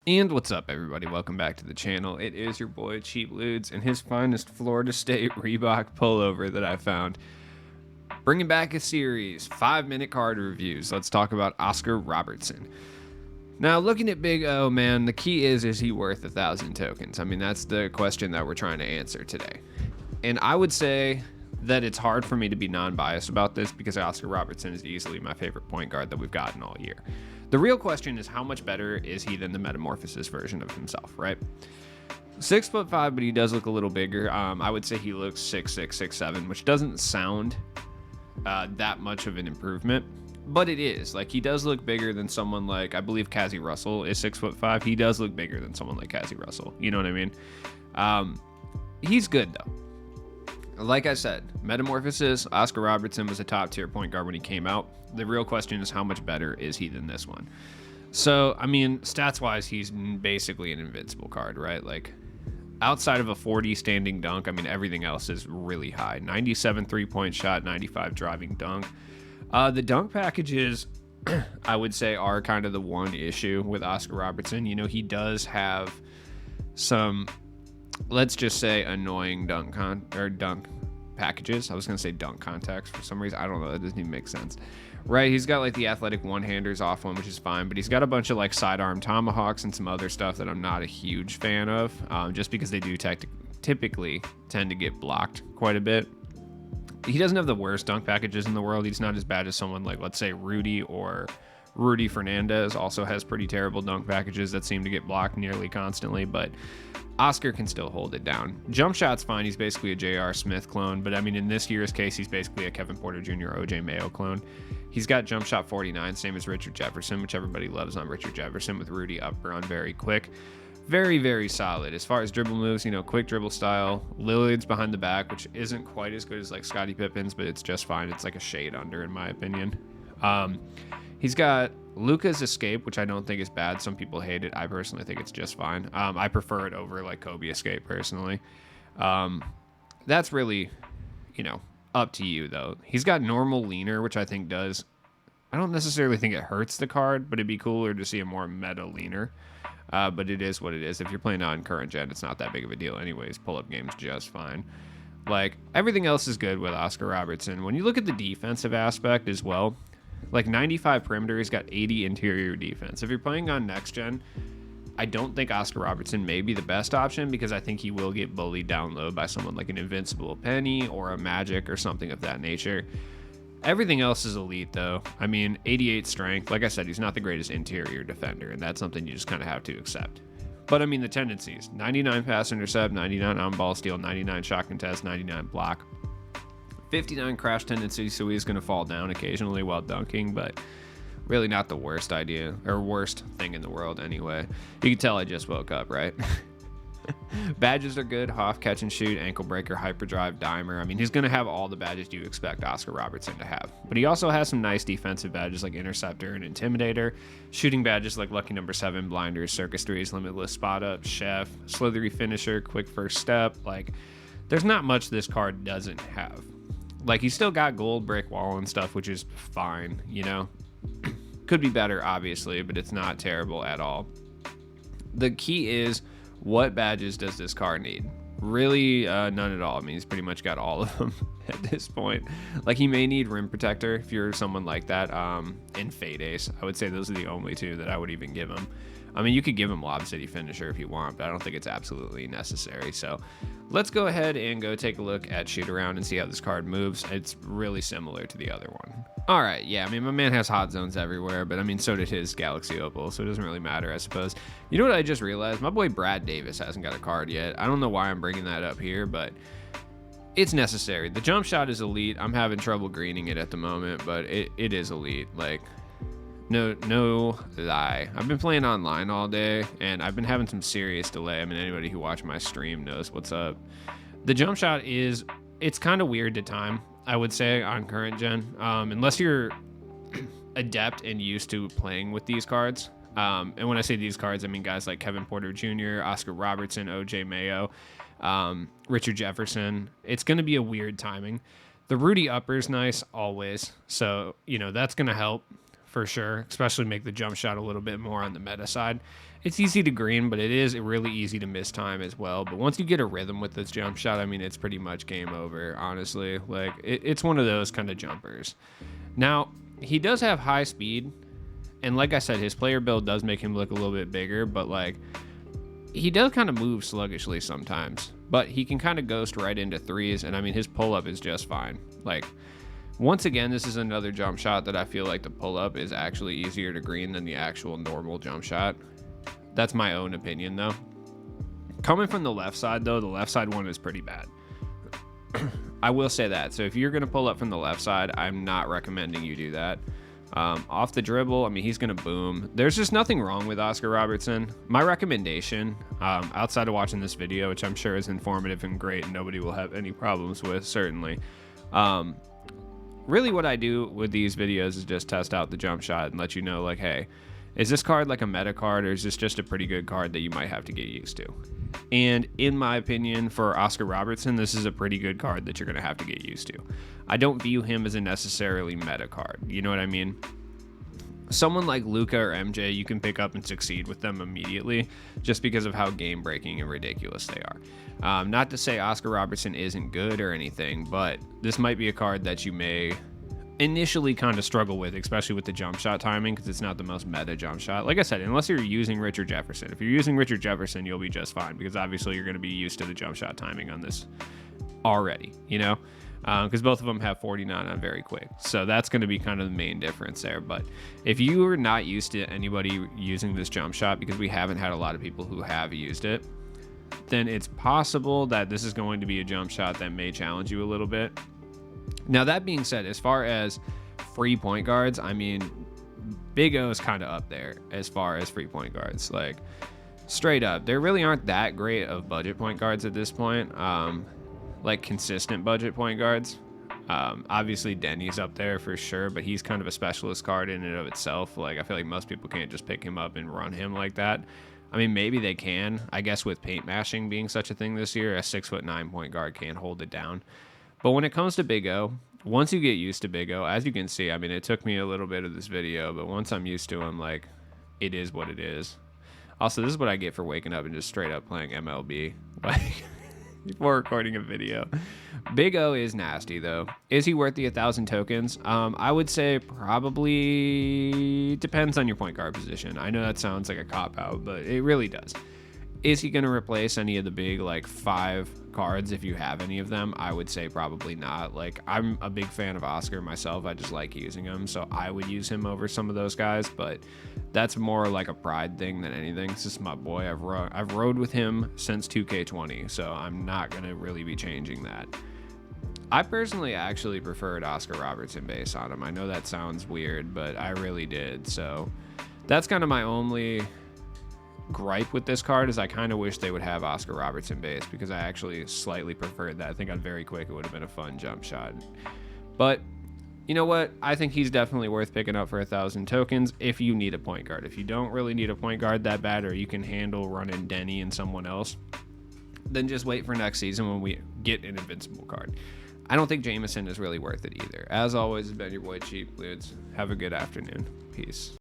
And what's up, everybody? Welcome back to the channel. It is your boy Cheap Ludes and his finest Florida State Reebok pullover that I found. Bringing back a series, 5-minute card reviews. Let's talk about Oscar Robertson. Now, looking at Big O, man, the key is he worth 1,000 tokens? I mean, that's the question that we're trying to answer today. And I would say that it's hard for me to be non-biased about this because Oscar Robertson is easily my favorite point guard that we've gotten all year. The real question is, how much better is he than the Metamorphosis version of himself, right? 6'5", but he does look a little bigger. I would say he looks 6'6", 6'7", which doesn't sound that much of an improvement, but it is. Like, he does look bigger than someone like, I believe Cassie Russell is 6'5". He does look bigger than someone like Cassie Russell. You know what I mean? He's good, though. Like I said, Metamorphosis, Oscar Robertson was a top tier point guard when he came out. The real question is, how much better is he than this one? So, I mean, stats wise, he's basically an invincible card, right? Like, outside of a 40 standing dunk, I mean, everything else is really high. 97 3-point shot, 95 driving dunk. The dunk packages, I would say, are kind of the one issue with Oscar Robertson. You know, he does have some, let's just say, annoying dunk packages. I was going to say dunk contacts for some reason. I don't know. That doesn't even make sense. Right, he's got like the athletic one-handers off one, which is fine, but he's got a bunch of like sidearm tomahawks and some other stuff that I'm not a huge fan of, just because they do typically tend to get blocked quite a bit. He doesn't have the worst dunk packages in the world. He's not as bad as someone like, let's say, Rudy or Rudy Fernandez also has pretty terrible dunk packages that seem to get blocked nearly constantly, but Oscar can still hold it down. Jump shot's fine. He's basically a J.R. Smith clone, but I mean, in this year's case, he's basically a Kevin Porter Jr. O.J. Mayo clone. He's got jump shot 49, same as Richard Jefferson, which everybody loves on Richard Jefferson, with Rudy upper on very quick. Very, very solid. As far as dribble moves, you know, quick dribble style. Lillard's behind the back, which isn't quite as good as like Scottie Pippen's, but it's just fine. It's like a shade under, in my opinion. He's got Luka's escape, which I don't think is bad. Some people hate it. I personally think it's just fine. I prefer it over like Kobe escape personally. That's really, you know, up to you though. He's got normal leaner, which I think does, I don't necessarily think it hurts the card, but it'd be cooler to see a more meta leaner. But it is what it is. If you're playing on current gen, it's not that big of a deal anyways. Pull-up game's just fine. Like, everything else is good with Oscar Robertson. When you look at the defensive aspect as well, like 95 perimeter, he's got 80 interior defense. If you're playing on next gen, I don't think Oscar Robertson may be the best option because I think he will get bullied down low by someone like an Invincible Penny or a Magic or something of that nature. Everything else is elite though. I mean, 88 strength. Like I said, he's not the greatest interior defender, and that's something you just kind of have to accept. But I mean, the tendencies: 99 pass intercept, 99 on ball steal, 99 shot contest, 99 block. 59 crash tendency, so he's going to fall down occasionally while dunking, but really not the worst idea, or worst thing in the world anyway. You can tell I just woke up, right? Badges are good: Hoff, catch and shoot, ankle breaker, hyperdrive, dimer. I mean, he's going to have all the badges you expect Oscar Robertson to have. But he also has some nice defensive badges like interceptor and intimidator, shooting badges like lucky number 7, blinders, circus threes, limitless spot up, chef, slithery finisher, quick first step. Like, there's not much this card doesn't have. Like, he's still got gold break wall and stuff, which is fine, you know. Could be better, obviously, but it's not terrible at all. The key is, what badges does this card need? Really, none at all. I mean, he's pretty much got all of them at this point. Like, he may need rim protector if you're someone like that, and fade ace. I would say those are the only two that I would even give him. I mean, you could give him Lob City finisher if you want, but I don't think it's absolutely necessary. So let's go ahead and go take a look at shoot around and see how this card moves. It's really similar to the other one. All right, yeah, I mean, my man has hot zones everywhere, but I mean, so did his Galaxy Opal, so it doesn't really matter, I suppose. You know what I just realized? My boy Brad Davis hasn't got a card yet. I don't know why I'm bringing that up here, but it's necessary. The jump shot is elite. I'm having trouble greening it at the moment, but it is elite. Like, no lie. I've been playing online all day, and I've been having some serious delay. I mean, anybody who watched my stream knows what's up. The jump shot it's kind of weird to time, I would say, on current gen, unless you're adept and used to playing with these cards. And when I say these cards, I mean guys like Kevin Porter Jr., Oscar Robertson, O.J. Mayo, Richard Jefferson. It's going to be a weird timing. The Rudy upper's nice always, so, you know, that's going to help for sure, especially make the jump shot a little bit more on the meta side. It's easy to green, but it is really easy to miss time as well. But once you get a rhythm with this jump shot, I mean, it's pretty much game over, honestly. Like, it's one of those kind of jumpers. Now, he does have high speed, and like I said, his player build does make him look a little bit bigger, but like, he does kind of move sluggishly sometimes, but he can kind of ghost right into threes, and I mean, his pull-up is just fine. Like, once again, this is another jump shot that I feel like the pull-up is actually easier to green than the actual normal jump shot. That's my own opinion, though. Coming from the left side, though, the left side one is pretty bad. I will say that. So if you're going to pull up from the left side, I'm not recommending you do that. Off the dribble, I mean, he's going to boom. There's just nothing wrong with Oscar Robertson. My recommendation, outside of watching this video, which I'm sure is informative and great and nobody will have any problems with, certainly. Really what I do with these videos is just test out the jump shot and let you know, like, hey, is this card like a meta card, or is this just a pretty good card that you might have to get used to? And in my opinion, for Oscar Robertson, this is a pretty good card that you're going to have to get used to. I don't view him as a necessarily meta card. You know what I mean? Someone like Luka or MJ, you can pick up and succeed with them immediately just because of how game-breaking and ridiculous they are. Not to say Oscar Robertson isn't good or anything, but this might be a card that you may initially kind of struggle with, especially with the jump shot timing, because it's not the most meta jump shot. Like I said, unless you're using Richard Jefferson. If you're using Richard Jefferson, you'll be just fine, because obviously you're going to be used to the jump shot timing on this already, you know? Because both of them have 49 on very quick. So that's going to be kind of the main difference there. But if you are not used to anybody using this jump shot, because we haven't had a lot of people who have used it, then it's possible that this is going to be a jump shot that may challenge you a little bit. Now, that being said, as far as free point guards, I mean, Big O is kind of up there as far as free point guards. Like, straight up, there really aren't that great of budget point guards at this point. Like, consistent budget point guards. Obviously, Denny's up there for sure, but he's kind of a specialist card in and of itself. Like, I feel like most people can't just pick him up and run him like that. I mean, maybe they can. I guess with paint mashing being such a thing this year, a 6'9" point guard can hold it down. But when it comes to Big O, once you get used to Big O, as you can see, I mean, it took me a little bit of this video, but once I'm used to him, like, it is what it is. Also, this is what I get for waking up and just straight up playing MLB, like, before recording a video. Big O is nasty, though. Is he worth the 1,000 tokens? I would say probably depends on your point guard position. I know that sounds like a cop-out, but it really does. Is he going to replace any of the big, like, 5 cards if you have any of them? I would say probably not. Like, I'm a big fan of Oscar myself. I just like using him, so I would use him over some of those guys, but that's more like a pride thing than anything. It's just my boy. I've rode with him since 2K20, so I'm not going to really be changing that. I personally actually preferred Oscar Robertson base on him. I know that sounds weird, but I really did. So that's kind of my only gripe with this card, is I kind of wish they would have Oscar Robertson base, because I actually slightly preferred that. I think on very quick it would have been a fun jump shot. But you know what? I think he's definitely worth picking up for 1,000 tokens if you need a point guard. If you don't really need a point guard that bad, or you can handle running Denny and someone else, then just wait for next season when we get an invincible card. I don't think Jameson is really worth it either. As always, it's been your boy Cheap Ludes. Have a good afternoon. Peace.